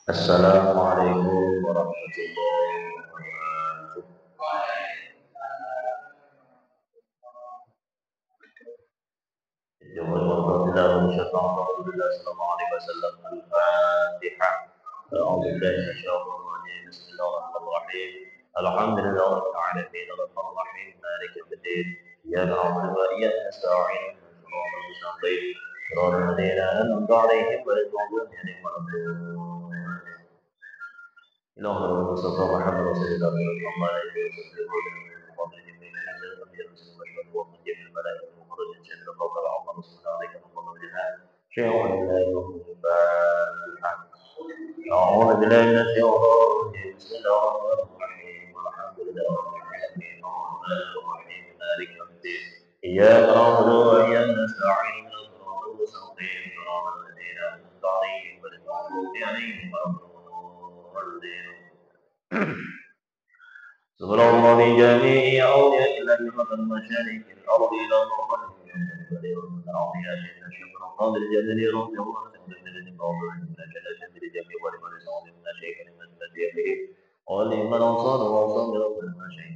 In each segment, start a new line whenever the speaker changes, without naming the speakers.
Assalamualaikum warahmatullahi wabarakatuh. Jumhur warahmatullahi wabarakatuh. Sallallahu alaihi wasallam. Al-Fatihah. A'udzu billahi minasyaitonir rajim. Bismillahirrahmanirrahim. Alhamdulillahirabbil alamin. Arrahmanir rahim. Maliki yaumiddin. Iyyaka na'budu wa iyyaka nasta'in. Ihdinas mustaqim. Shiratal ladzina an'amta 'alaihim ghairil maghdubi 'alaihim waladdallin. اللهم رب المصطفى محمد رسول الله صلى الله عليه وسلم من قبل جبريل من الانبياء المسلم مشهد ومن جميع الملائكه المخرج شهد فوق العظم رسول الله عليك اللهم بنا شيء لا يوم الفاتحه اعوذ بالله من الشيطان الرجيم بسم الله الرحمن الرحيم والحمد لله رب العالمين الرحمن الرحيم مالك يوم الدين اياك نعبد واياك نستعين من الصراط المستقيم صراط الذين انعمت عليهم غير المغضوب عليهم ولا الضالين سبحان الله في جميع أولياء الله من مشارق الأرض إلى مغرب البلد ومن أولياء إلى شمال الأرض الجبل رضي الله عنه من الذي قال من أجل جبل جميع ولمن سعود من شيء من الذي به ولمن أوصى وأوصى برب المشيء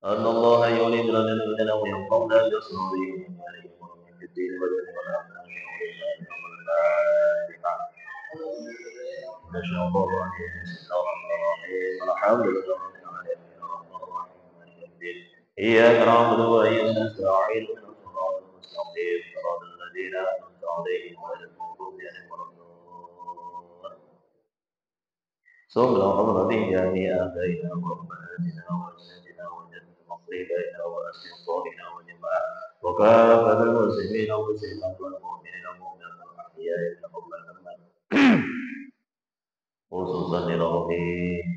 أن الله يريد أن يؤمن وينقض بأسراره من عليه ومن في الدين والدين والأمن شيء لله من الفاتحة من الشيطان الرجيم بسم الله الرحمن الرحيم الحمد لله رب العالمين الرحمن الرحيم مالك يوم الدين إياك نعبد وإياك نستعين اهدنا الصراط المستقيم صراط الذين أنعمت عليهم غير المغضوب عليهم ولا الضالين سبحان الله الذي جميع أهدينا وأمهاتنا وأجدادنا وجد مصيبنا وأسقاطنا وجماعة وكافة المسلمين والمسلمات والمؤمنين والمؤمنات الأحياء منهم والأموات خصوصا لرغم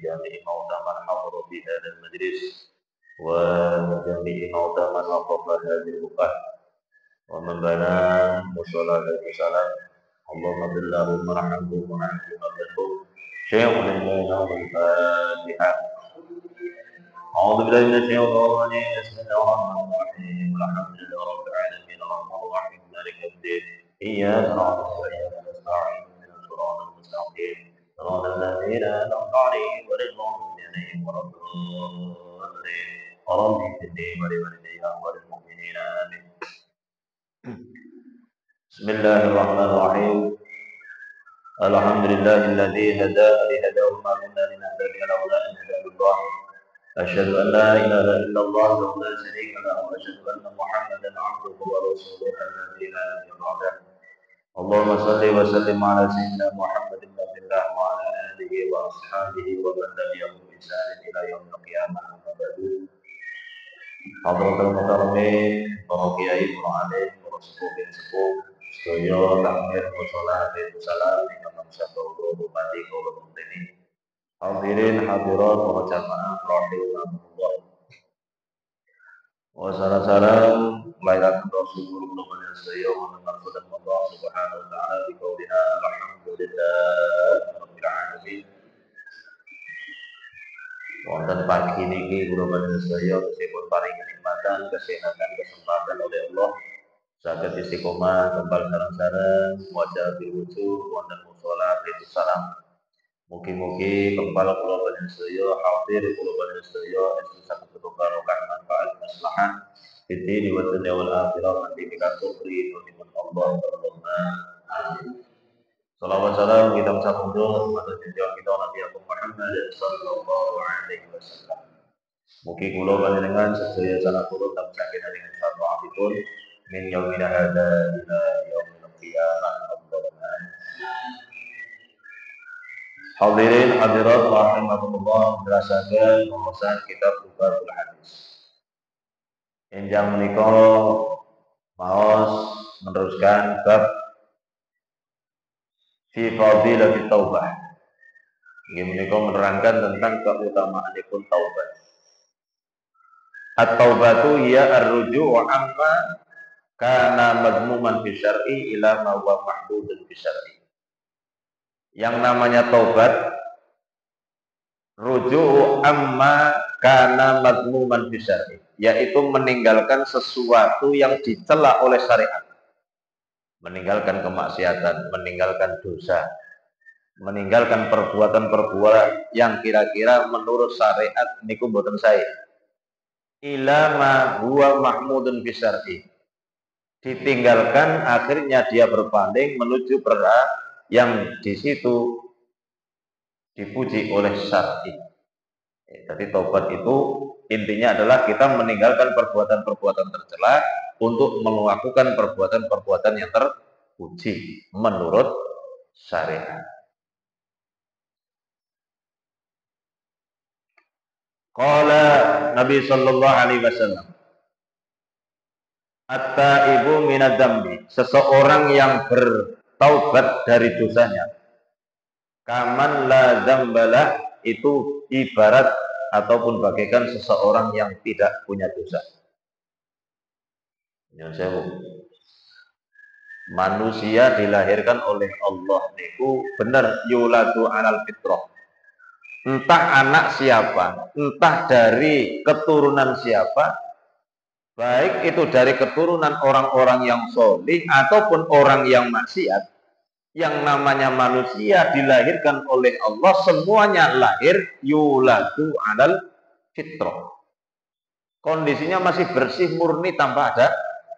جميع موتى من حضر في هذا المجلس وجميع موتى من وقف هذه الوقت ومن بنى مصلى السلام اللهم اغفر لهم وارحمهم وعافهم وارزقهم شيخ لله الفاتحة أعوذ بالله من الشيطان الرجيم بسم الله الرحمن الرحيم الحمد لله رب العالمين الرحمن الرحيم مالك يوم الدين إياك نعبد وإياك نستعين من الصراط المستقيم صراط الذين أنعمت عليهم غير المغضوب عليهم ولا الضالين رب اغفر لي ولوالدي وللمؤمنين آمين بسم الله الرحمن الرحيم الحمد لله الذي هدانا لهداه ما كنا لنهتدي لولا أن هدانا الله أشهد أن لا إله إلا الله وحده لا شريك له وأشهد أن محمدا عبده ورسوله الذي لا نبي بعده اللهم صل وسلم على سيدنا محمد بن عبد الله وعلى آله وأصحابه ومن تبعهم بإحسان إلى يوم القيامة أما بعد حضرة المكرمين para kiai, para alim, para sepuh, sedaya takmir mushola alaihi salam ingkang tansah kula hormati kula ngenteni. Hadirin hadirat para jamaah rahimahumullah. Wa salam lairaken Rasulullah sallallahu alaihi wasallam wa Allah subhanahu wa ta'ala bi qaulina alhamdulillah rabbil alamin. Wonten pagi niki kula panjenengan sedaya meskipun paring kenikmatan, kesehatan, kesempatan oleh Allah saged istiqomah kembal sareng-sareng wajah biwujuh wonten mushola itu salam. Mugi-mugi kembal kula panjenengan sedaya hadir kula panjenengan sedaya estu saged barokah manfaat maslahat fitri wa dunya wal akhirah nanti pikantuk ridhonipun Allah Allahumma amin. Salawat salam kita sampun pada junjungan kita Nabi Muhammad sallallahu alaihi wasallam. Mugi kula panjenengan sedaya salah kula tansah dengan syafaatipun min yaumina hadza ila yaumil qiyamah Allahumma. Hadirin hadirat rahimakumullah berdasarkan pembahasan kitab Bukhaul Hadis. Enjang menika maos meneruskan bab fi fadilatit taubah. Ini menika menerangkan tentang keutamaanipun taubat. At-taubatu hiya ar-ruju' amma kana madmuman fi syar'i ila ma huwa mahdudun fi syar'i. Yang namanya taubat ruju' amma kana madmuman fi syar'i, yaitu meninggalkan sesuatu yang dicela oleh syariat. Meninggalkan kemaksiatan, meninggalkan dosa. meninggalkan perbuatan-perbuatan yang kira-kira menurut syariat niku mboten sae. Ila ma huwa mahmudun fi syar'i. Ditinggalkan akhirnya dia berpaling menuju perkara yang di situ dipuji oleh syar'i. Jadi taubat itu intinya adalah kita meninggalkan perbuatan-perbuatan tercela untuk melakukan perbuatan-perbuatan yang terpuji menurut syariat. Qala Nabi sallallahu alaihi wasallam, at-taibu minadz dzambi, seseorang yang bertaubat dari dosanya, kaman la dzambalah, itu ibarat ataupun bagaikan seseorang yang tidak punya dosa. Ya sewu. Manusia dilahirkan oleh Allah niku bener yuladu alal fitrah. Entah anak siapa, entah dari keturunan siapa, baik itu dari keturunan orang-orang yang solih ataupun orang yang maksiat, yang namanya manusia dilahirkan oleh Allah, semuanya lahir yuladu alal fitrah. Kondisinya masih bersih murni tanpa ada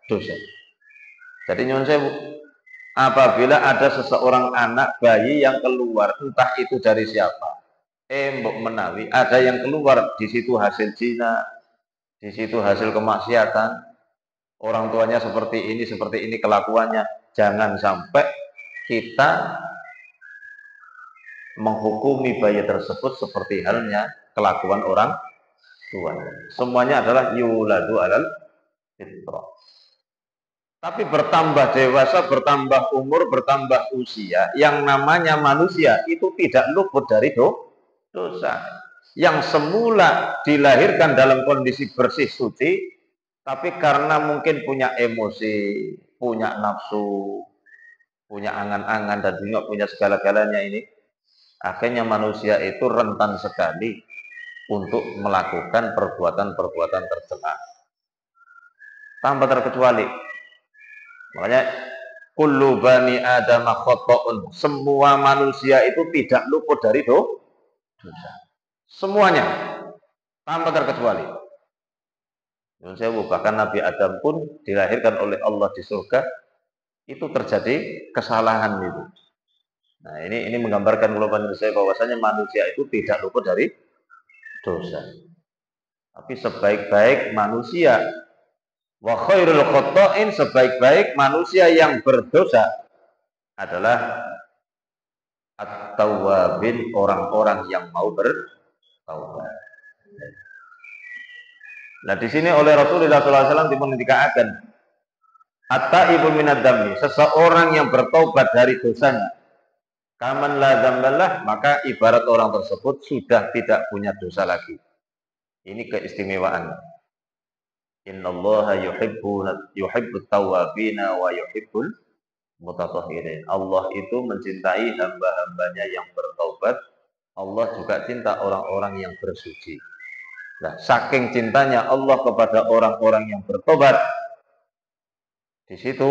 dosa. Jadi nyuwun sewu, apabila ada seseorang anak bayi yang keluar, entah itu dari siapa, mbok menawi ada yang keluar di situ hasil zina, di situ hasil kemaksiatan, orang tuanya seperti ini kelakuannya, jangan sampai kita menghukumi bayi tersebut seperti halnya kelakuan orang tua. Semuanya adalah yuladu alal fitrah. Tapi bertambah dewasa, bertambah umur, bertambah usia, yang namanya manusia itu tidak luput dari dosa. Yang semula dilahirkan dalam kondisi bersih suci, tapi karena mungkin punya emosi, punya nafsu, punya angan-angan, dan juga punya segala-galanya ini, akhirnya manusia itu rentan sekali untuk melakukan perbuatan-perbuatan tercela. Tanpa terkecuali. Makanya kullu bani Adam khata'un, semua manusia itu tidak luput dari dosa. Semuanya tanpa terkecuali. Bahkan Nabi Adam pun dilahirkan oleh Allah di surga, itu terjadi kesalahan itu. Nah, ini menggambarkan global saya bahwasanya manusia itu tidak luput dari dosa. Tapi sebaik-baik manusia, wa khairul khata'in, sebaik-baik manusia yang berdosa adalah at-tawwabin, orang-orang yang mau bertaubat. Nah, di sini oleh Rasulullah SAW dikatakan at-taibu minadz dzambi, seseorang yang bertobat dari dosanya, kaman la dzambalah, maka ibarat orang tersebut sudah tidak punya dosa lagi. Ini keistimewaan. Innallaha yuhibbut tawwabina wa yuhibbul mutatahhirin. Allah itu mencintai hamba-hambanya yang bertaubat. Allah juga cinta orang-orang yang bersuci. Nah, saking cintanya Allah kepada orang-orang yang bertobat, di situ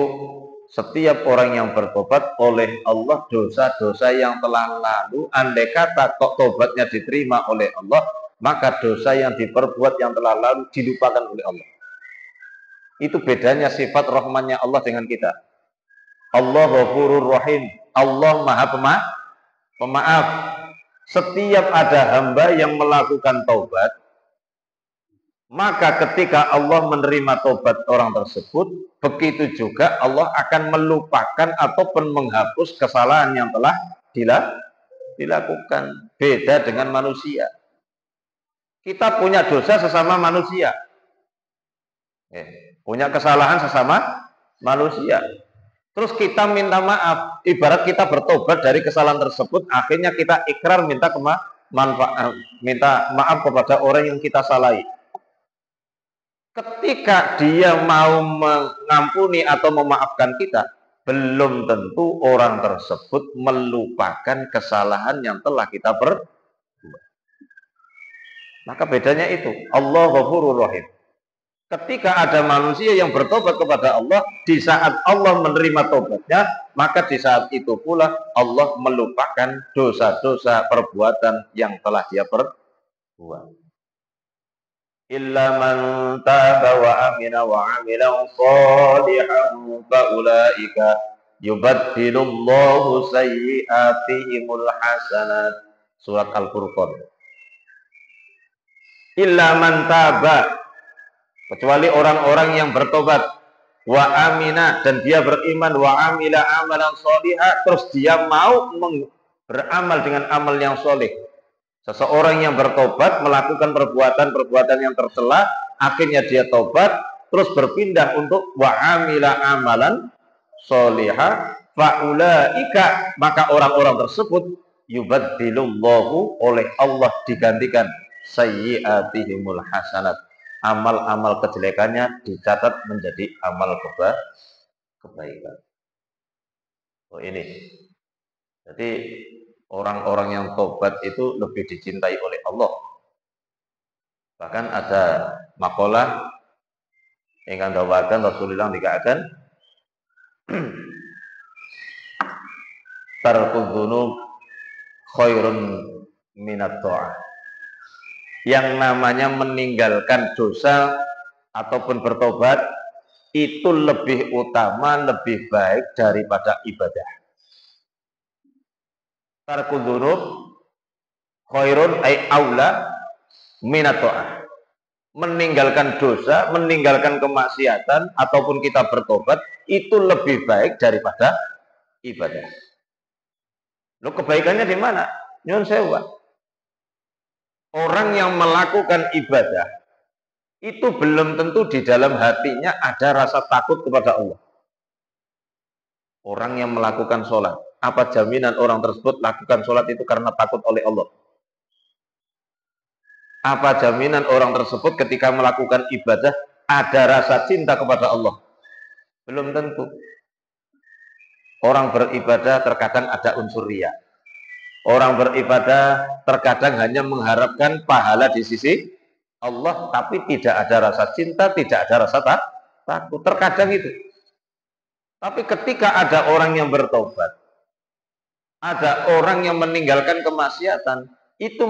setiap orang yang bertobat oleh Allah, dosa-dosa yang telah lalu, andai kata kok tobatnya diterima oleh Allah, maka dosa yang diperbuat yang telah lalu dilupakan oleh Allah. Itu bedanya sifat rahmannya Allah dengan kita. Allah Ghafurur Rahim, Allah Maha Pemaaf. Setiap ada hamba yang melakukan taubat, maka ketika Allah menerima taubat orang tersebut, begitu juga Allah akan melupakan ataupun menghapus kesalahan yang telah dilakukan. Beda dengan manusia. Kita punya dosa sesama manusia. Punya kesalahan sesama manusia. Terus kita minta maaf, ibarat kita bertobat dari kesalahan tersebut, akhirnya kita ikrar minta maaf kepada orang yang kita salahi. Ketika dia mau mengampuni atau memaafkan kita, belum tentu orang tersebut melupakan kesalahan yang telah kita perbuat. Maka bedanya itu, Allah Ghafurur Rahim.
Ketika ada manusia yang bertobat kepada Allah, di saat Allah menerima tobatnya, maka di saat itu pula Allah melupakan dosa-dosa perbuatan yang telah dia perbuat. Illa man taba wa amina wa amila shalihan fa ulaika yubaddilullahu sayyi'atihimul hasanat. Surat Al-Furqan. Illa man taba, kecuali orang-orang yang bertobat, wa amina, dan dia beriman, wa amila amalan sholihah, terus dia mau beramal dengan amal yang soleh. Seseorang yang bertobat melakukan perbuatan-perbuatan yang tercela, akhirnya dia tobat, terus berpindah untuk wa amila amalan sholihah, faulaika, maka orang-orang tersebut yubaddilullahu, oleh Allah digantikan sayyi'atihimul hasanat, amal-amal kejelekannya dicatat menjadi amal kebaikan. Oh ini. Jadi orang-orang yang tobat itu lebih dicintai oleh Allah. Bahkan ada makalah ingkang dawakan Rasulullah dikatakan tarkul dzunub khairun minat ta'ah. Yang namanya meninggalkan dosa ataupun bertobat itu lebih utama, lebih baik daripada ibadah. Tarkul dzunub khairun ay aula minat ta'ah. Meninggalkan dosa, meninggalkan kemaksiatan ataupun kita bertobat itu lebih baik daripada ibadah. Loh, kebaikannya di mana? Nyun sewa. Orang yang melakukan ibadah itu belum tentu di dalam hatinya ada rasa takut kepada Allah. Orang yang melakukan sholat, apa jaminan orang tersebut lakukan sholat itu karena takut oleh Allah? Apa jaminan orang tersebut ketika melakukan ibadah ada rasa cinta kepada Allah? Belum tentu. Orang beribadah terkadang ada unsur riya. Orang beribadah terkadang hanya mengharapkan pahala di sisi Allah, tapi tidak ada rasa cinta, tidak ada rasa takut. Terkadang itu. Tapi ketika ada orang yang bertobat, ada orang yang meninggalkan kemaksiatan, itu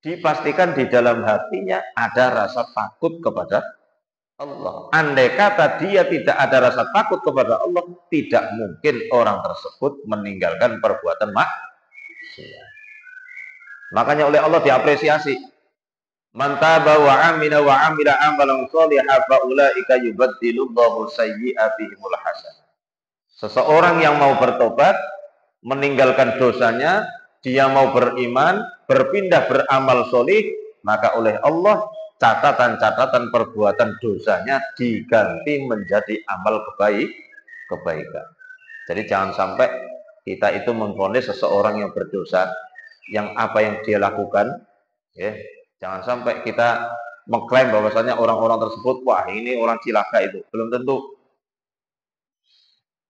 dipastikan di dalam hatinya ada rasa takut kepada Allah. Andai kata dia tidak ada rasa takut kepada Allah, tidak mungkin orang tersebut meninggalkan perbuatan maksiat. Makanya oleh Allah diapresiasi. Man taba wa amila amalan sholihan fa ulaika yubaddilullahu sayyi'atihimul hasanat. Seseorang yang mau bertobat, meninggalkan dosanya, dia mau beriman, berpindah beramal solih, maka oleh Allah catatan-catatan perbuatan dosanya diganti menjadi amal kebaikan. Jadi jangan sampai kita itu memvonis seseorang yang berdosa, yang apa yang dia lakukan, ya, jangan sampai kita mengklaim bahwasanya orang-orang tersebut, wah ini orang cilaka itu. Belum tentu.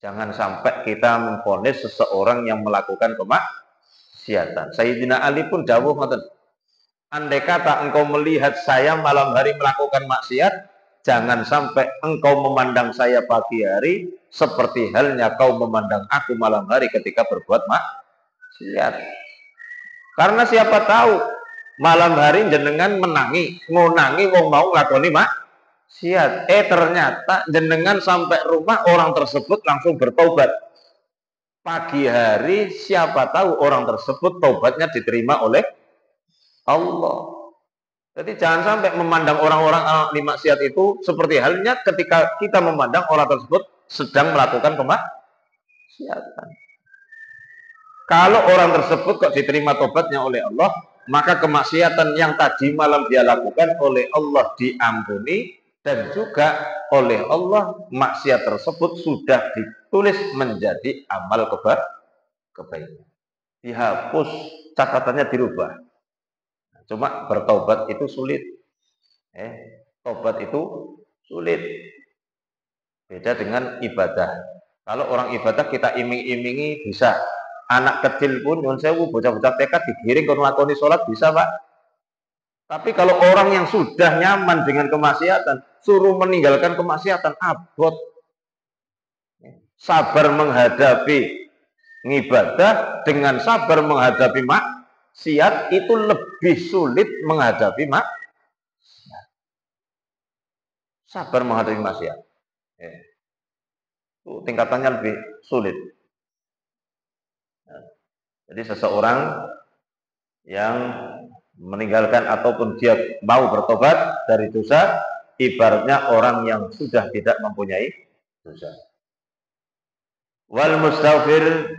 Jangan sampai kita memvonis seseorang yang melakukan kemaksiatan. Sayyidina Ali pun dawuh ngoten. Andai kata engkau melihat saya malam hari melakukan maksiat, jangan sampai engkau memandang saya pagi hari seperti halnya kau memandang aku malam hari ketika berbuat maksiat. Karena siapa tahu malam hari jenengan ngonangi wong mau nglakoni maksiat. Ternyata jenengan sampai rumah orang tersebut langsung bertobat. Pagi hari siapa tahu orang tersebut tobatnya diterima oleh Allah. Jadi jangan sampai memandang orang-orang ahli maksiat itu seperti halnya ketika kita memandang orang tersebut sedang melakukan kemaksiatan. Kalau orang tersebut kok diterima tobatnya oleh Allah, maka kemaksiatan yang tadi malam dia lakukan oleh Allah diampuni, dan juga oleh Allah maksiat tersebut sudah ditulis menjadi amal kebaikan. Dihapus, catatannya dirubah. Cuma bertobat itu sulit. Tobat itu sulit. Beda dengan ibadah. Kalau orang ibadah kita iming-imingi bisa. Anak kecil pun, nyuwun sewu, bocah-bocah TK digiring ke nglakoni sholat bisa, Pak. Tapi kalau orang yang sudah nyaman dengan kemaksiatan, suruh meninggalkan kemaksiatan, abot. Sabar menghadapi ngibadah dengan sabar menghadapi maksiat itu lebih sulit menghadapi maksiat. Sabar menghadapi maksiat. Itu tingkatannya lebih sulit. Jadi seseorang yang meninggalkan ataupun dia mau bertobat dari dosa, ibaratnya orang yang sudah tidak mempunyai dosa. Wal mustaghfir,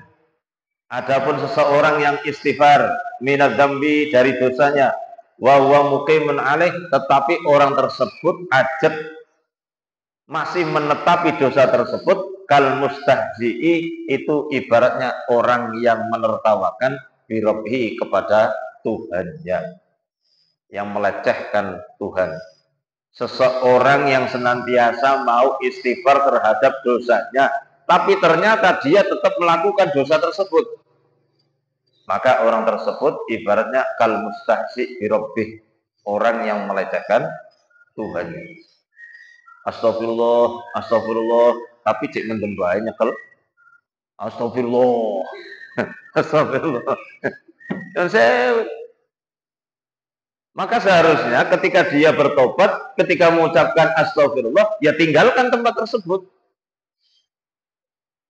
adapun seseorang yang istighfar minadz dzambi dari dosanya, wa huwa muqimun alaih, tetapi orang tersebut ajab masih menetapi dosa tersebut, kal mustahzi'i, itu ibaratnya orang yang menertawakan birabbihi, kepada Tuhannya, yang melecehkan Tuhan. Seseorang yang senantiasa mau istighfar terhadap dosanya, tapi ternyata dia tetap melakukan dosa tersebut, maka orang tersebut ibaratnya kal mustahzi birabbih, orang yang melecehkan Tuhan. Astagfirullah, astagfirullah, tapi cek mendem bae nyekel. Astagfirullah. Astagfirullah. Dan maka seharusnya ketika dia bertobat, ketika mengucapkan astagfirullah, ya tinggalkan tempat tersebut.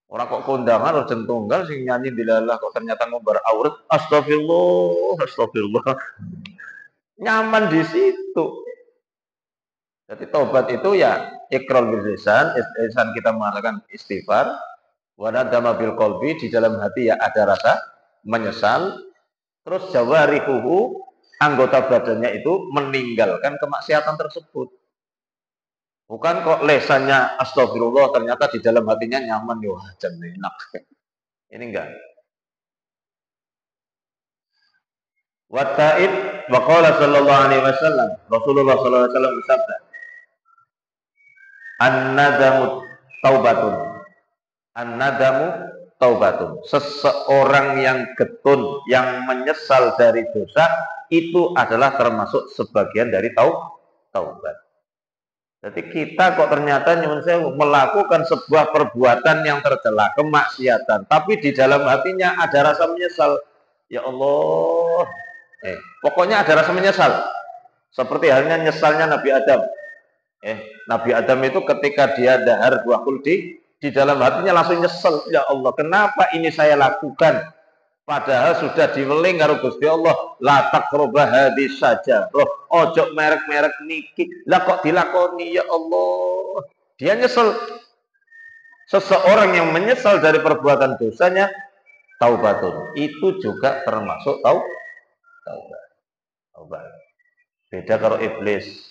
Orang kok kondangan urgen tunggal sing nyanyi dilalah kok ternyata ngombar aurat, astagfirullah, astagfirullah. Nyaman di situ. Jadi tobat itu ya iqrar bil lisan, kita mengatakan istighfar, wa nadama bil qalbi, di dalam hati ya ada rasa menyesal, terus jawarihuhu, anggota badannya itu meninggalkan kemaksiatan tersebut. Bukan kok lesannya astagfirullah, ternyata di dalam hatinya nyaman, wah jan enak. Ini enggak. Wa ta'ib, wa qala sallallahu alaihi wasallam, Rasulullah sallallahu alaihi wasallam bersabda, an-nadamu taubatun. An-nadamu taubatun. Seseorang yang getun, yang menyesal dari dosa, itu adalah termasuk sebagian dari taubat. Jadi kita kok ternyata nyuwun sewu melakukan sebuah perbuatan yang tercela, kemaksiatan, tapi di dalam hatinya ada rasa menyesal. Ya Allah, pokoknya ada rasa menyesal. Seperti halnya nyesalnya Nabi Adam. Nabi Adam itu ketika dia dahar dua kuldi, di dalam hatinya langsung nyesel. Ya Allah, kenapa ini saya lakukan? Padahal sudah diweling karo Gusti Allah, la taqrabah hadis saja. Roh, ojo merek-merek niki. Lah kok dilakoni, ya Allah. Dia nyesel. Seseorang yang menyesal dari perbuatan dosanya, taubatun. Itu juga termasuk taubat. Beda kalau iblis.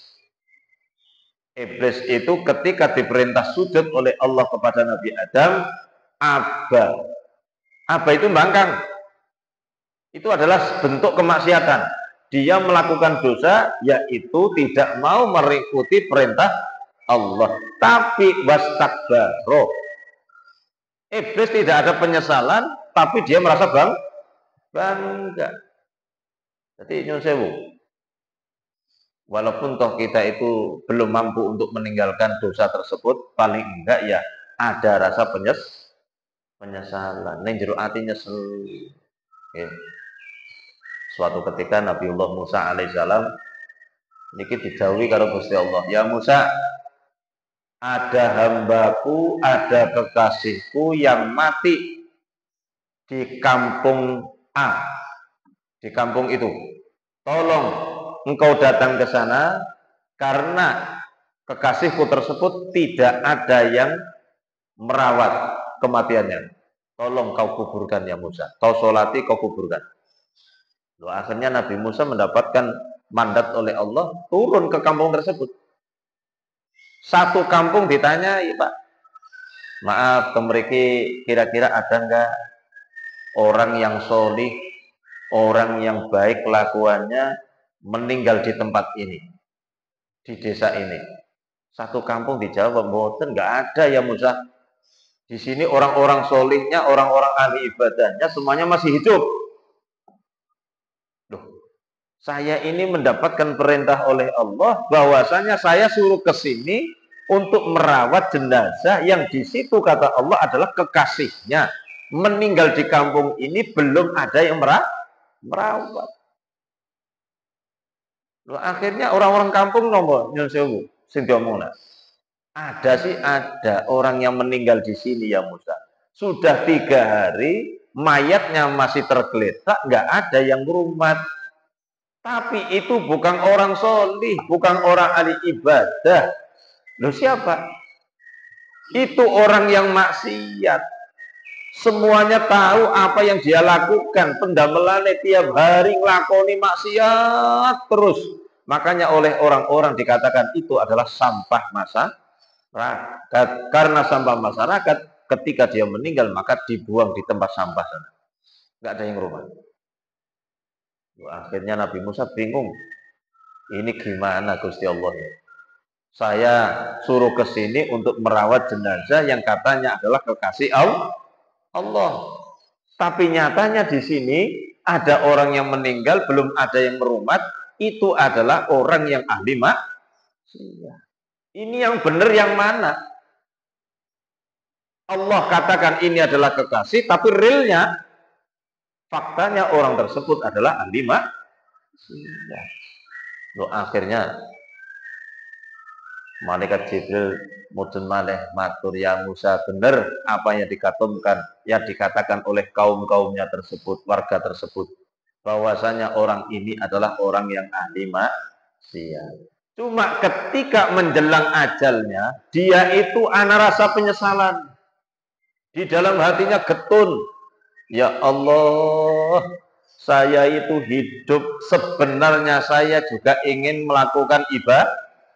Iblis itu ketika diperintah sujud oleh Allah kepada Nabi Adam, aba itu bangkang. Itu adalah bentuk kemaksiatan. Dia melakukan dosa, yaitu tidak mau mengikuti perintah Allah. Tapi wastakbaro. Iblis tidak ada penyesalan, tapi dia merasa bangga. Jadi nyuwun sewu. Walaupun toh kita itu belum mampu untuk meninggalkan dosa tersebut, paling enggak ya ada rasa penyesalan. Ning jero ati nyesel. Suatu ketika Nabiullah Musa alaihissalam niki didhawuhi karo Gusti Allah, "Ya Musa, ada hambaku, ada kekasihku yang mati di kampung A, di kampung itu. Tolong engkau datang ke sana karena kekasihku tersebut tidak ada yang merawat kematiannya. Tolong kau kuburkan ya Musa. Kau sholati, kau kuburkan." Loh, akhirnya Nabi Musa mendapatkan mandat oleh Allah turun ke kampung tersebut. Satu kampung ditanya, "Ya Pak, maaf, kemeriki kira-kira ada enggak orang yang solih, orang yang baik kelakuannya meninggal di tempat ini, di desa ini?" Satu kampung dijawab, "Mboten, enggak ada ya Musa. Di sini orang-orang solihnya, orang-orang ahli ibadahnya semuanya masih hidup." Loh, Saya ini mendapatkan perintah oleh Allah bahwasanya saya suruh ke sini untuk merawat jenazah yang di situ kata Allah adalah kekasihnya. Meninggal di kampung ini belum ada yang merawat. Loh, akhirnya orang-orang kampung nomor nyun sewu sing diomongna. Ada sih ada orang yang meninggal di sini ya Musa. Sudah 3 hari mayatnya masih tergeletak, nggak ada yang merumat. Tapi itu bukan orang solih, bukan orang ahli ibadah. Loh siapa? Itu orang yang maksiat. Semuanya tahu apa yang dia lakukan. Pendamelannya tiap hari ngelakoni maksiat terus. Makanya oleh orang-orang dikatakan itu adalah sampah masyarakat. Karena sampah masyarakat ketika dia meninggal maka dibuang di tempat sampah sana. Nggak ada yang rumah. Akhirnya Nabi Musa bingung. Ini gimana Gusti Allah ya? Saya suruh ke sini untuk merawat jenazah yang katanya adalah kekasih Allah. Tapi nyatanya di sini ada orang yang meninggal, belum ada yang merumat, itu adalah orang yang ahli maksiat. Ini yang benar yang mana? Allah katakan ini adalah kekasih, tapi realnya faktanya orang tersebut adalah ahli maksiat. Loh, akhirnya malaikat Jibril mudun malih matur ya Musa, benar apa yang dikatakan oleh kaum-kaumnya tersebut, warga tersebut, bahwasanya orang ini adalah orang yang ahli maksiat. Cuma ketika menjelang ajalnya, dia itu ana rasa penyesalan. Di dalam hatinya getun. Ya Allah, saya itu hidup, sebenarnya saya juga ingin melakukan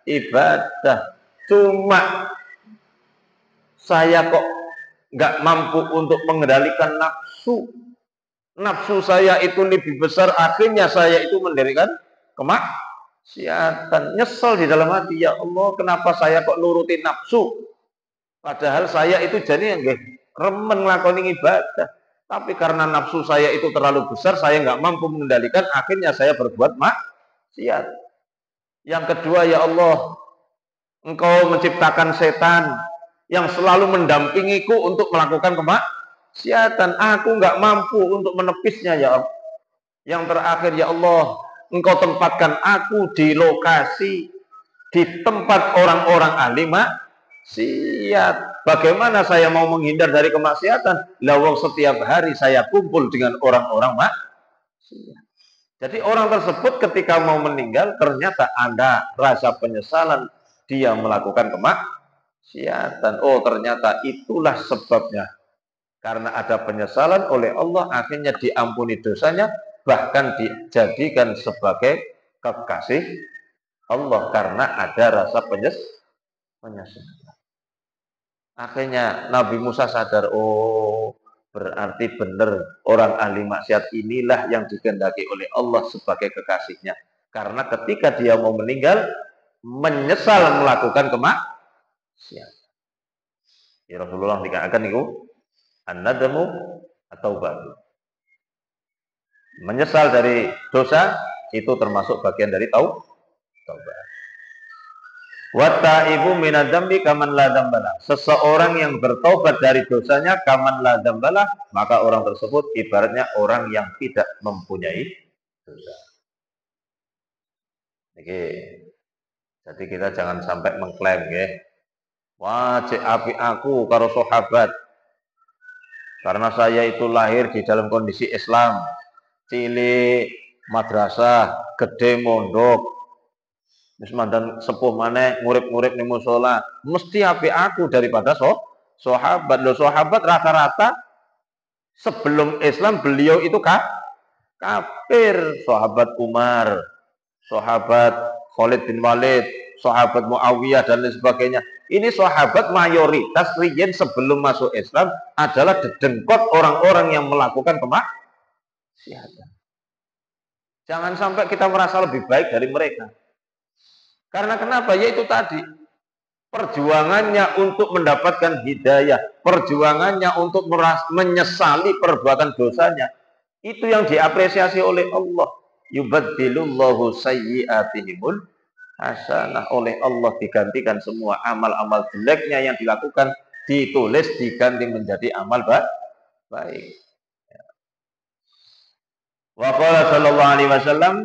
ibadah. Cuma saya kok nggak mampu untuk mengendalikan nafsu. Nafsu saya itu lebih besar, akhirnya saya itu mendirikan kemaksiatan. Nyesel di dalam hati, ya Allah, kenapa saya kok nurutin nafsu? Padahal saya itu jadi nggih remen nglakoni ibadah. Tapi karena nafsu saya itu terlalu besar, saya nggak mampu mengendalikan, akhirnya saya berbuat maksiat. Yang kedua, ya Allah, Engkau menciptakan setan yang selalu mendampingiku untuk melakukan kemaksiatan. Aku nggak mampu untuk menepisnya, ya Allah. Yang terakhir, ya Allah, Engkau tempatkan aku di lokasi, di tempat orang-orang ahli maksiat. Bagaimana saya mau menghindar dari kemaksiatan? Lawang setiap hari saya kumpul dengan orang-orang maksiat. Jadi orang tersebut ketika mau meninggal ternyata ada rasa penyesalan dia melakukan kemaksiatan. Oh, ternyata itulah sebabnya. Karena ada penyesalan oleh Allah, akhirnya diampuni dosanya, bahkan dijadikan sebagai kekasih Allah karena ada rasa penyesalan. Akhirnya Nabi Musa sadar, oh berarti benar orang ahli maksiat inilah yang dikehendaki oleh Allah sebagai kekasihnya. Karena ketika dia mau meninggal, menyesal melakukan kemaksiatan. Ya Rasulullah dikatakan itu an-nadamu atau batu. Menyesal dari dosa itu termasuk bagian dari taubat. Wattaibu minadzambi kaman la dzambalah. Seseorang yang bertobat dari dosanya kaman la dzambalah, maka orang tersebut ibaratnya orang yang tidak mempunyai dosa. Oke. Jadi kita jangan sampai mengklaim ya. Wah, cek api aku karo sahabat. Karena saya itu lahir di dalam kondisi Islam. Cilik madrasah, gede mondok. Wis mandan sepuh maneh ngurip-ngurip ning musala, mesti apik aku daripada sahabat. Loh, sahabat rata-rata sebelum Islam beliau itu kafir. Sahabat Umar, sahabat Khalid bin Walid, sahabat Muawiyah dan lain sebagainya. Ini sahabat mayoritas riyen sebelum masuk Islam adalah dedengkot orang-orang yang melakukan kemaksiatan. Jangan sampai kita merasa lebih baik dari mereka. Karena kenapa? Yaitu tadi, perjuangannya untuk mendapatkan hidayah, perjuangannya untuk menyesali perbuatan dosanya, itu yang diapresiasi oleh Allah. yubaddilullahu sayyi'atihimul hasanah. Oleh Allah digantikan semua amal-amal jeleknya yang dilakukan, ditulis diganti menjadi amal baik. Wa qala sallallahu alaihi wasallam,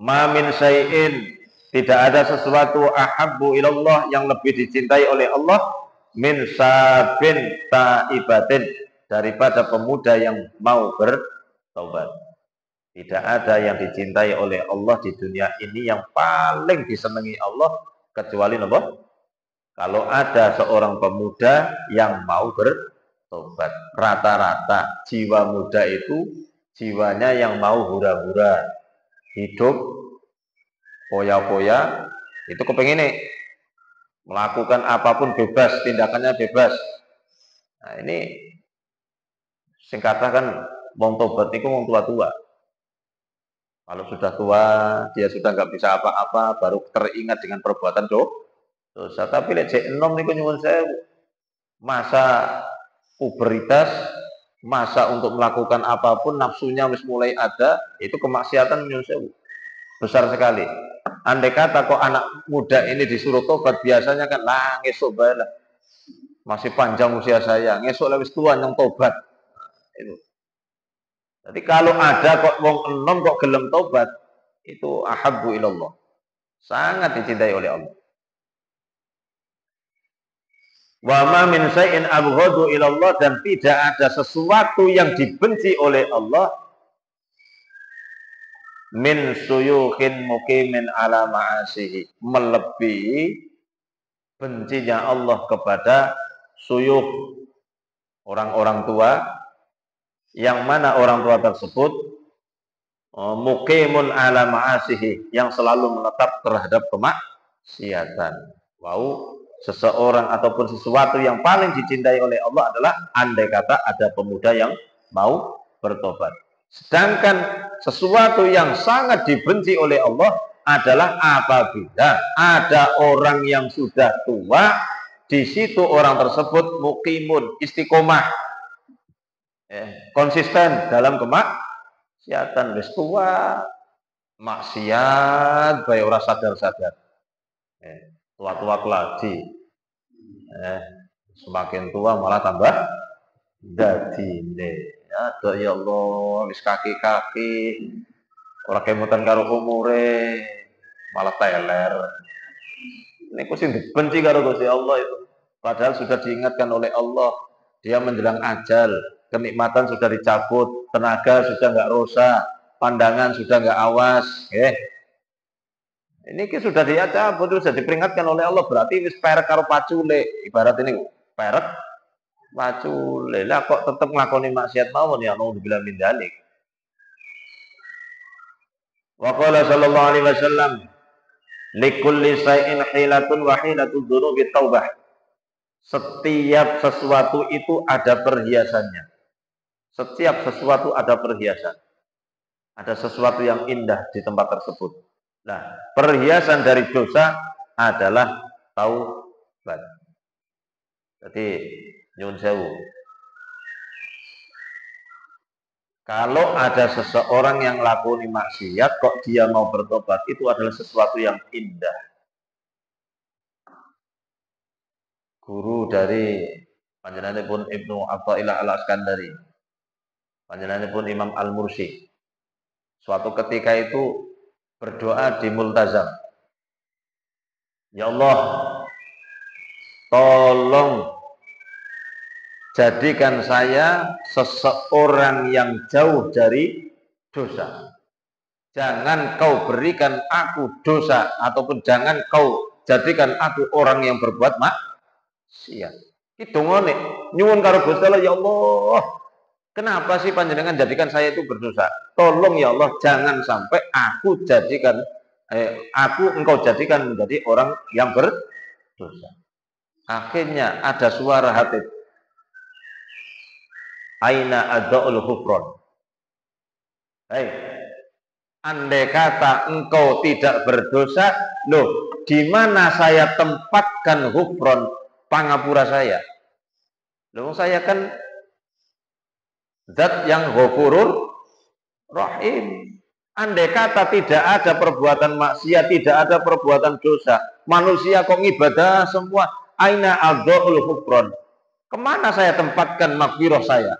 ma min syai'in, tidak ada sesuatu ahabbu ilallah yang lebih dicintai oleh Allah min sabin taibatin, daripada pemuda yang mau bertaubat. Tidak ada yang dicintai oleh Allah di dunia ini yang paling disenangi Allah kecuali apa? Kalau ada seorang pemuda yang mau bertobat. Rata-rata jiwa muda itu jiwanya yang mau hura-hura, hidup poya-poya, itu kepengen nih melakukan apapun bebas, tindakannya bebas. Nah ini sing katakan wong tobat itu wong tua-tua. Kalau sudah tua, dia sudah nggak bisa apa-apa, baru teringat dengan perbuatan dosa. Tapi lek jek enom niku nyuwun saya, masa puberitas, masa untuk melakukan apapun nafsunya wis mulai ada, itu kemaksiatan nyuwun saya besar sekali. Andai kata kok anak muda ini disuruh tobat, biasanya kan lah ngesuk bae lah. Masih panjang usia saya, ngesuk lah wis tua yang tobat. Itu. Jadi kalau ada kok wong enom kok gelem tobat, itu ahabbu ilallah. Sangat dicintai oleh Allah. Wa ma min syai'in abghadu ilallah, dan tidak ada sesuatu yang dibenci oleh Allah min suyukhin muqimin ala ma'asihi, melebihi bencinya Allah kepada suyuk, orang-orang tua, yang mana orang tua tersebut muqimun ala ma'asihi, yang selalu menetap terhadap kemaksiatan. Wow, seseorang ataupun sesuatu yang paling dicintai oleh Allah adalah andai kata ada pemuda yang mau bertobat. Sedangkan sesuatu yang sangat dibenci oleh Allah adalah apabila ada orang yang sudah tua, di situ orang tersebut muqimun, istiqomah, konsisten dalam kemaksiatan, wis tua maksiat bae ora sadar-sadar. Tua-tua keladi. Semakin tua malah tambah dadine. Ya Allah, wis kaki-kaki ora kemutan karo umure, malah teler. Niku sing dibenci karo Gusti Allah itu. Padahal sudah diingatkan oleh Allah, dia menjelang ajal, kenikmatan sudah dicabut, tenaga sudah nggak rusak, pandangan sudah nggak awas. Ini sudah dicabut, sudah diperingatkan oleh Allah, berarti wis perek karo pacule. Ibarat ini perek pacule. Lah kok tetap nglakoni maksiat mawon, ya naudzubillah min dzalik. Wa qala sallallahu alaihi wasallam, likulli syai'in hilatun wa hilatul dzunubi taubah. Setiap sesuatu itu ada perhiasannya. Setiap sesuatu ada perhiasan. Ada sesuatu yang indah di tempat tersebut. Nah, perhiasan dari dosa adalah taubat. Jadi, nyun sewu. Kalau ada seseorang yang lakoni maksiat, kok dia mau bertobat, itu adalah sesuatu yang indah. Guru dari panjenenganipun Ibnu Athaillah Al-Askandari, panjenenganipun Imam Al-Mursi, suatu ketika itu berdoa di multazam, ya Allah, tolong jadikan saya seseorang yang jauh dari dosa. Jangan kau berikan aku dosa, ataupun jangan kau jadikan aku orang yang berbuat maksiat. Itu ngene, nyuwun karo Gusti Allah, ya Allah, kenapa sih panjenengan jadikan saya itu berdosa? Tolong ya Allah, jangan sampai aku jadikan engkau jadikan menjadi orang yang berdosa. Akhirnya ada suara hati, aina adza'ul ghufran. Hei, andai kata engkau tidak berdosa, loh, di mana saya tempatkan ghufran, pangapura saya? Loh, saya kan zat yang ghafurur Rahim. Andai kata tidak ada perbuatan maksiat, tidak ada perbuatan dosa, manusia kok ibadah semua, aina adzaul kufron. Kemana saya tempatkan maghfirah saya?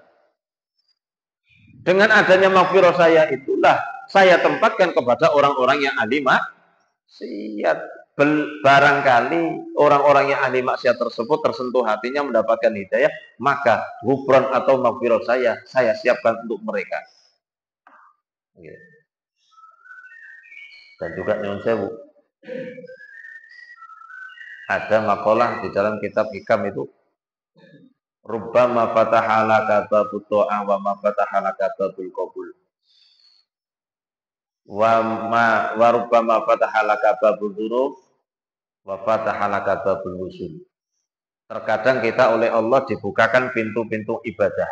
Dengan adanya maghfirah saya itulah saya tempatkan kepada orang-orang yang ahli maksiat. Barangkali orang-orang yang ahli maksiat tersebut tersentuh hatinya mendapatkan hidayah, maka ghufran atau maghfirah saya siapkan untuk mereka. Dan juga nyuwun sewu, ada makalah di dalam kitab hikam itu, rubbama fataha laka babut ta'ah wa ma fataha laka babul qabul wa rubbama fataha laka babul dzunub wa fataha laka babul wusul. Terkadang kita oleh Allah dibukakan pintu-pintu ibadah.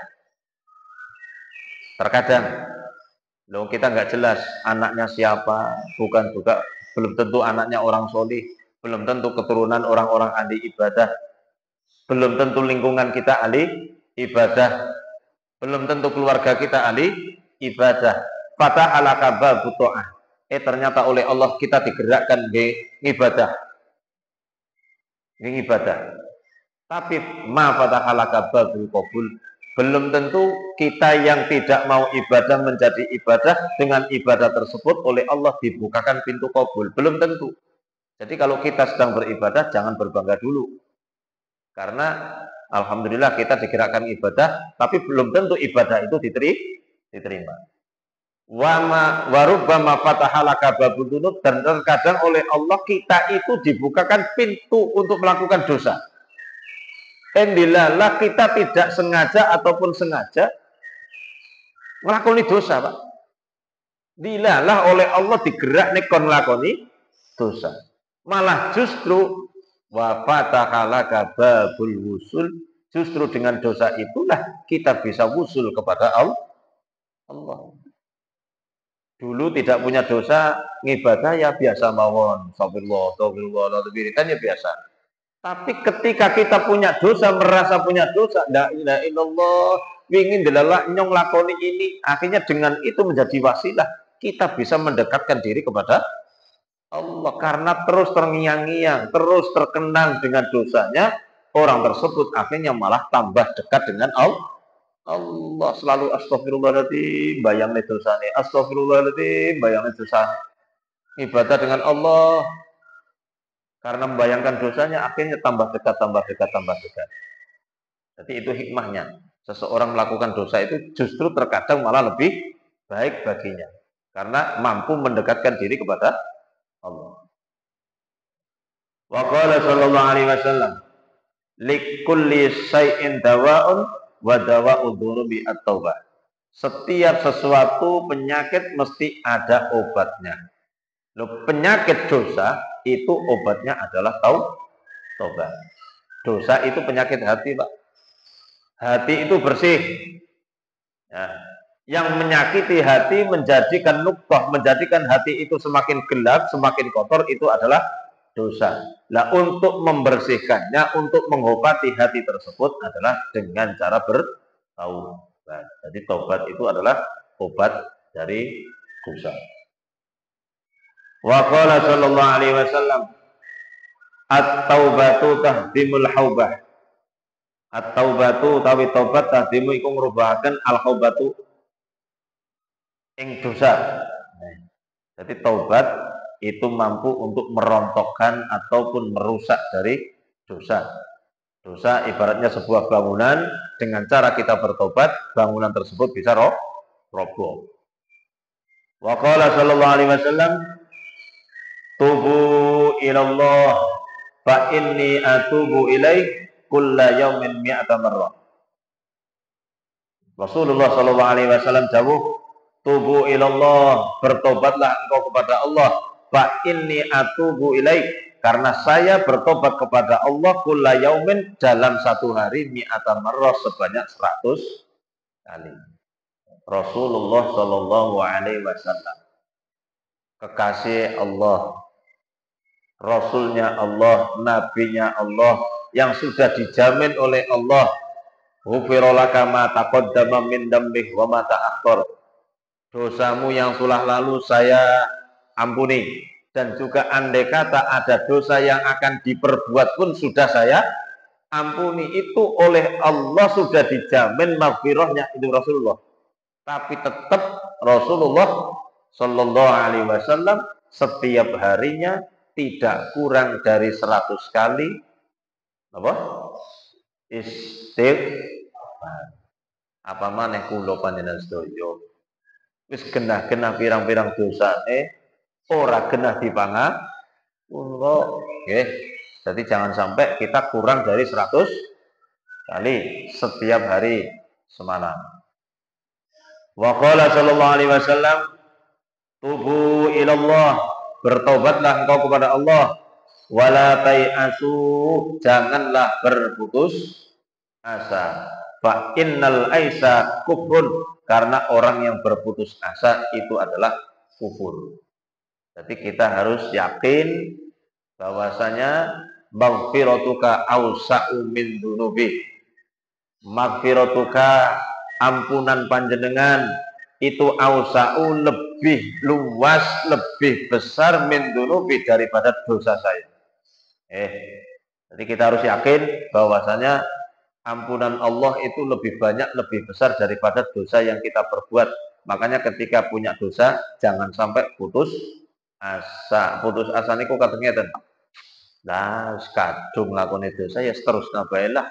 Terkadang loh, kita nggak jelas anaknya siapa, belum tentu anaknya orang solih, belum tentu keturunan orang-orang ahli ibadah, belum tentu lingkungan kita ahli ibadah, belum tentu keluarga kita ahli ibadah. Fatah ala kabah buto'ah. Ternyata oleh Allah kita digerakkan di ibadah. Tapi ma fatah ala kabah qabul. Belum tentu kita yang tidak mau ibadah menjadi ibadah, dengan ibadah tersebut oleh Allah dibukakan pintu qabul. Belum tentu. Jadi kalau kita sedang beribadah, jangan berbangga dulu. Karena alhamdulillah kita digerakkan ibadah, tapi belum tentu ibadah itu diterima. Wa rubbama fataha laka babul dzunub, dan terkadang oleh Allah kita itu dibukakan pintu untuk melakukan dosa. Endilalah kita tidak sengaja ataupun sengaja melakoni dosa, Pak. Dilalah oleh Allah digerak nekon lakoni dosa. Malah justru wa fataha laka babul wusul, justru dengan dosa itulah kita bisa wusul kepada Allah. Dulu tidak punya dosa, ngibadah ya biasa mawon, astagfirullah, kan ya biasa. Tapi ketika kita punya dosa, merasa punya dosa, la ilaha illallah, ingin delalak nyong lakoni ini, akhirnya dengan itu menjadi wasilah kita bisa mendekatkan diri kepada Allah. Karena terus terngiang-ngiang, terus terkenang dengan dosanya, orang tersebut akhirnya malah tambah dekat dengan Allah. Allah selalu astagfirullahaladzim, bayangnya dosanya, astagfirullahaladzim, bayangnya dosanya. Ibadah dengan Allah, karena membayangkan dosanya, akhirnya tambah dekat. Jadi itu hikmahnya. Seseorang melakukan dosa itu justru terkadang malah lebih baik baginya. Karena mampu mendekatkan diri kepada Allah. Wa qala sallallahu alaihi wasallam, likulli syai'in dawa'un wa dawa'u dzunubi at-taubah. Setiap sesuatu penyakit mesti ada obatnya. Loh, penyakit dosa itu obatnya adalah taubat. Dosa itu penyakit hati, Pak. Hati itu bersih. Ya. Yang menyakiti hati menjadikan nuqtah, menjadikan hati itu semakin gelap, semakin kotor, itu adalah dosa. Nah, untuk membersihkannya, untuk mengobati hati tersebut adalah dengan cara bertaubat. Jadi taubat itu adalah obat dari dosa. Wa qala sallallahu alaihi wasallam, at-taubatu tahdimul haubah. At-taubatu tawi taubat tahdimu iku ngrubahaken al-haubatu ing dosa. Jadi taubat itu mampu untuk merontokkan ataupun merusak dari dosa. Dosa ibaratnya sebuah bangunan, dengan cara kita bertobat, bangunan tersebut bisa roboh. Wa qala sallallahu alaihi wasallam, tubu ilallah fa inni atubu ilaih kulla yaumin mi'ata marrah. Rasulullah sallallahu alaihi wasallam dawuh, tubu ilallah, bertobatlah engkau kepada Allah, fa inni atubu ilaih, karena saya bertobat kepada Allah kulla yaumin, dalam satu hari, mi'ata marrah, sebanyak 100 kali. Rasulullah sallallahu alaihi wasallam, kekasih Allah, Rasulnya Allah, Nabinya Allah, yang sudah dijamin oleh Allah, ghufira laka ma taqaddama min dambih wa ma ta'akhkhar, dosamu yang sudah lalu saya ampuni. Dan juga andai kata ada dosa yang akan diperbuat pun sudah saya ampuni. Itu oleh Allah sudah dijamin maghfirahnya itu Rasulullah. Tapi tetap Rasulullah Shallallahu Alaihi Wasallam setiap harinya tidak kurang dari 100 kali apa? Istighfar. Apa maneh kula panjenengan sedaya wis genah-genah pirang-pirang dosane ora genah dipangapura. Nggih. Jadi jangan sampai kita kurang dari 100 kali setiap hari semalam. Wa qala sallallahu alaihi wasallam, tubu ilallah, bertobatlah engkau kepada Allah, wala tai'asu, janganlah berputus asa. Fa innal aisa kufrun, karena orang yang berputus asa itu adalah kufur. Jadi kita harus yakin bahwasanya maghfiratuka awsa'u min dunubi. Maghfiratuka, ampunan panjenengan itu awsa'u, lebih luas, lebih besar min dunubi, daripada dosa saya. Jadi kita harus yakin bahwasanya ampunan Allah itu lebih banyak, lebih besar daripada dosa yang kita perbuat. Makanya ketika punya dosa, jangan sampai putus asa. Putus asa niku katanya ngeten. Lah, kadung lakone dosa ya seterusnya baiklah.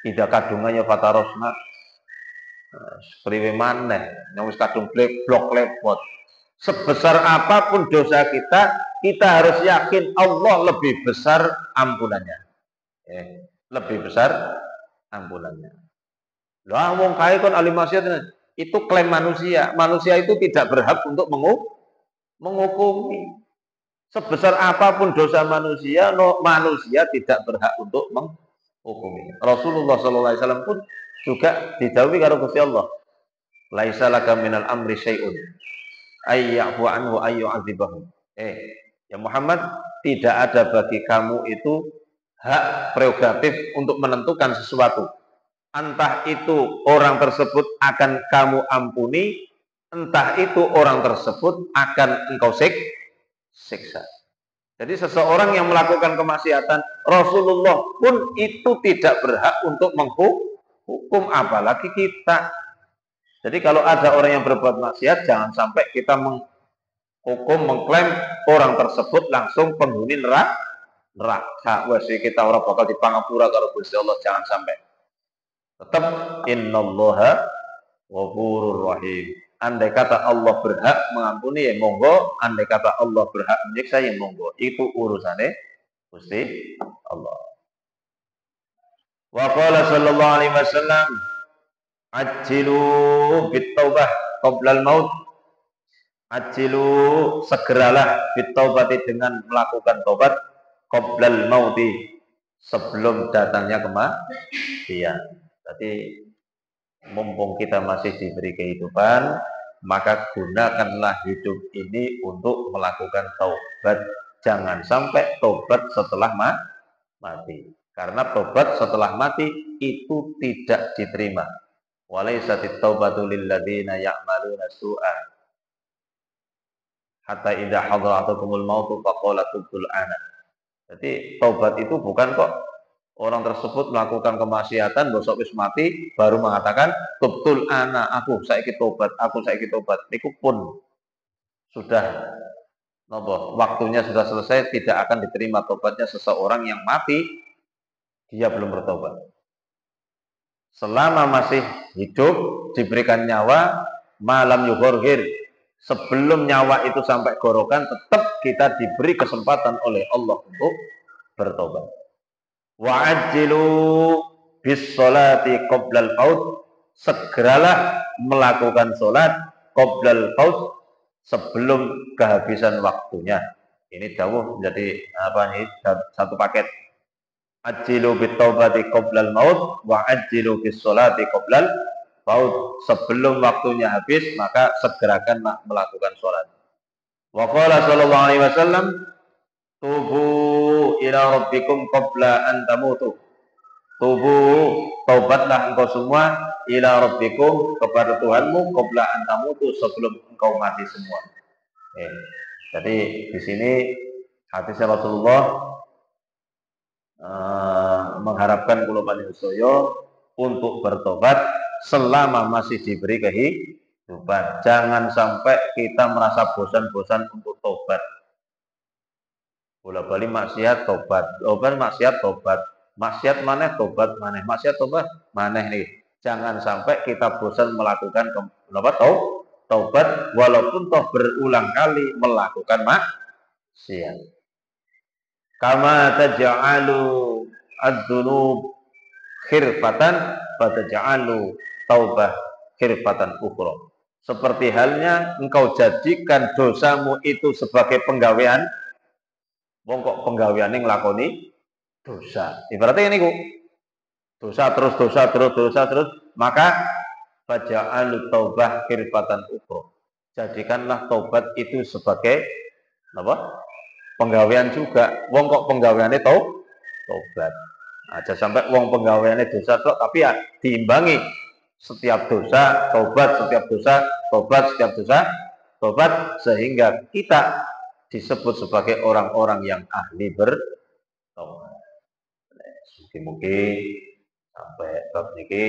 Tidak kadungannya fatarosna. Priwe maneh, yang wis kadung blok lepot. Sebesar apapun dosa kita, kita harus yakin Allah lebih besar ampunannya. Lebih besar ampunannya. Lah wong kae kon ahli maksiat itu klaim manusia. Manusia itu tidak berhak untuk menghukumi. Sebesar apapun dosa manusia, manusia tidak berhak untuk menghukumi. Rasulullah SAW pun juga didhawuhi karo Gusti Allah. Laisa laka minal amri syai'un ayyafu anhu ayyu'adzibahu. Ya Muhammad, tidak ada bagi kamu itu hak prerogatif untuk menentukan sesuatu. Entah itu orang tersebut akan kamu ampuni, entah itu orang tersebut akan engkau siksa. Jadi seseorang yang melakukan kemaksiatan, Rasulullah pun itu tidak berhak untuk menghukum, apalagi kita. Jadi kalau ada orang yang berbuat maksiat, jangan sampai kita menghukum, mengklaim orang tersebut langsung penghuni neraka. Wes kita ora bakal dipangapura karo Gusti Allah, jangan sampai. Tetap innallaha ghafurur rahim. Andai kata Allah berhak mengampuni ya monggo, andai kata Allah berhak menyiksa ya monggo. Itu urusane Gusti Allah. Wa qala sallallahu alaihi wasallam, ajjilu bit-taubah qabla al-maut. Ajjilu, segeralah bit-taubati, dengan melakukan taubat qoblal mauti, sebelum datangnya kematian. Jadi mumpung kita masih diberi kehidupan, maka gunakanlah hidup ini untuk melakukan taubat. Jangan sampai taubat setelah mati. Karena taubat setelah mati itu tidak diterima. Walaisatit taubatu lil ladzina ya'maluna su'a hatta idza hadaratukumul mautu faqala tubtul ana. Jadi taubat itu bukan kok orang tersebut melakukan kemaksiatan bosok wis mati baru mengatakan tubtul ana, aku saiki tobat, aku saiki tobat. Niku pun sudah waktunya sudah selesai, tidak akan diterima tobatnya seseorang yang mati dia belum bertobat. Selama masih hidup diberikan nyawa, malam yughorgir, sebelum nyawa itu sampai gorokan, tetap kita diberi kesempatan oleh Allah untuk bertobat. Wa'ajjilu bis sholati qoblal faut, segeralah melakukan sholat qoblal faut, sebelum kehabisan waktunya. Ini dawuh menjadi apa nih, satu paket. Ajjilu bit taubati qoblal maut wa ajjilu bis sholati qoblal faut, sebelum waktunya habis maka segerakan melakukan sholat. Wa qala sallallahu alaihi wasallam, tubu ila rabbikum qabla an tamutu. Tubuh, taubatlah engkau semua ila rabbikum, kepada Tuhanmu, qabla an tamutu, sebelum engkau mati semua. Jadi di sini hadis Rasulullah mengharapkan kula panjenengan untuk bertobat selama masih diberi kehidupan. Jangan sampai kita merasa bosan-bosan untuk tobat. Bola-bali maksiat tobat, maksiat tobat, maksiat maneh tobat maneh, maksiat tobat maneh nih. Jangan sampai kita bosan melakukan taubat walaupun toh berulang kali melakukan maksiat. Kama taj'alu ad-dzunub khirfatan fataj'alu taubah khirfatan ukhra. Seperti halnya engkau jadikan dosamu itu sebagai penggawean, wong kok penggaweane nglakoni dosa. Ibaratnya ini dosa terus, maka faja'alu taubah khirfatan ukhra. Jadikanlah taubat itu sebagai apa? Penggawean juga. Wong kok penggaweane tobat. Aja sampai wong penggaweane dosa tok, tapi ya diimbangi setiap dosa tobat, setiap dosa tobat, setiap dosa tobat, sehingga kita disebut sebagai orang-orang yang ahli bertaubat. Mungkin sampai bab niki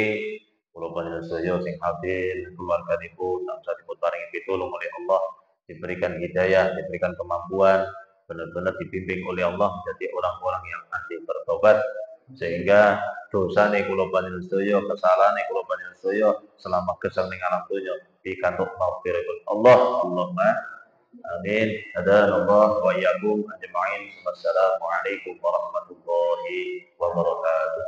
kula panjenengan sedaya sing hadir keluarganipun tansah dipun paringi pitulung oleh Allah, diberikan hidayah, diberikan kemampuan, benar-benar dibimbing oleh Allah menjadi orang-orang yang ahli bertobat, sehingga dosane kula panjenengan sedaya, kesalahane kula panjenengan sedaya selama gesang ning alam donya pikantuk maghfirah Allah. Allahumma amin. Hadanallah wa iyyakum ajma'in. Wassalamualaikum warahmatullahi wabarakatuh.